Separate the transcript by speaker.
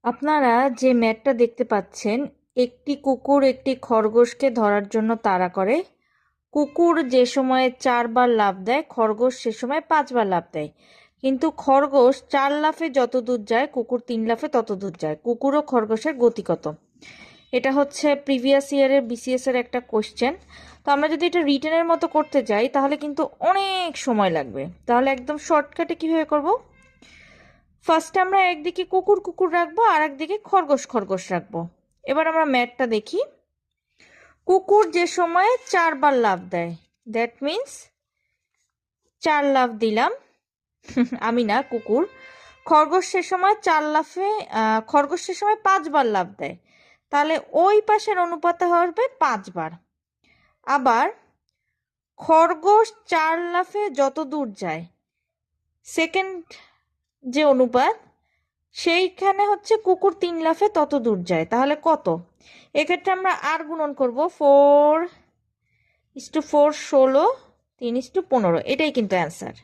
Speaker 1: আপনারা যে ম্যাটটা দেখতে পাচ্ছেন, একটি কুকুর একটি খরগোশকে ধরার জন্য তাড়া করে। কুকুর যে সময়ে 4 বার লাফ দেয়, খরগোশ সে সময় 5 বার লাফ দেয়। কিন্তু খরগোশ 4 লাফে যত দূর যায়, কুকুর 3 লাফে তত দূর যায়। কুকুর ও খরগোশের গতি কত? এটা হচ্ছে প্রিভিয়াস ইয়ারের বিসিএস এর একটা কোশ্চেন। তো আমরা যদি এটা রিটেনের মতো করতে যাই তাহলে কিন্তু অনেক সময় লাগবে। তাহলে একদম শর্টকাটে কিভাবে করব? ফার্স্টে আমরা একদিকে কুকুর কুকুর রাখবো আর একদিকে খরগোশ খরগোশ রাখবো। এবার আমরা ম্যাটটা দেখি। কুকুর যে সময়ে 4 বার লাফ দেয়, দ্যাট মিন্স 4 লাফ দিলাম। আমি না, কুকুর। খরগোশ সে সময় 4 লাফে, খরগোশ সে সময় 5 বার লাফ দেয়, তাহলে ওই পাশের অনুপাতে হবে 5 বার। আবার খরগোশ 4 লাফে যত দূর যায়, সেকেন্ড যে অনুপাত, সেইখানে হচ্ছে কুকুর 3 লাফে তত দূর যায়। তাহলে কত? এক্ষেত্রে আমরা আর গুণন করব। 4:4 16, 3:15, এটাই কিন্তু অ্যান্সার।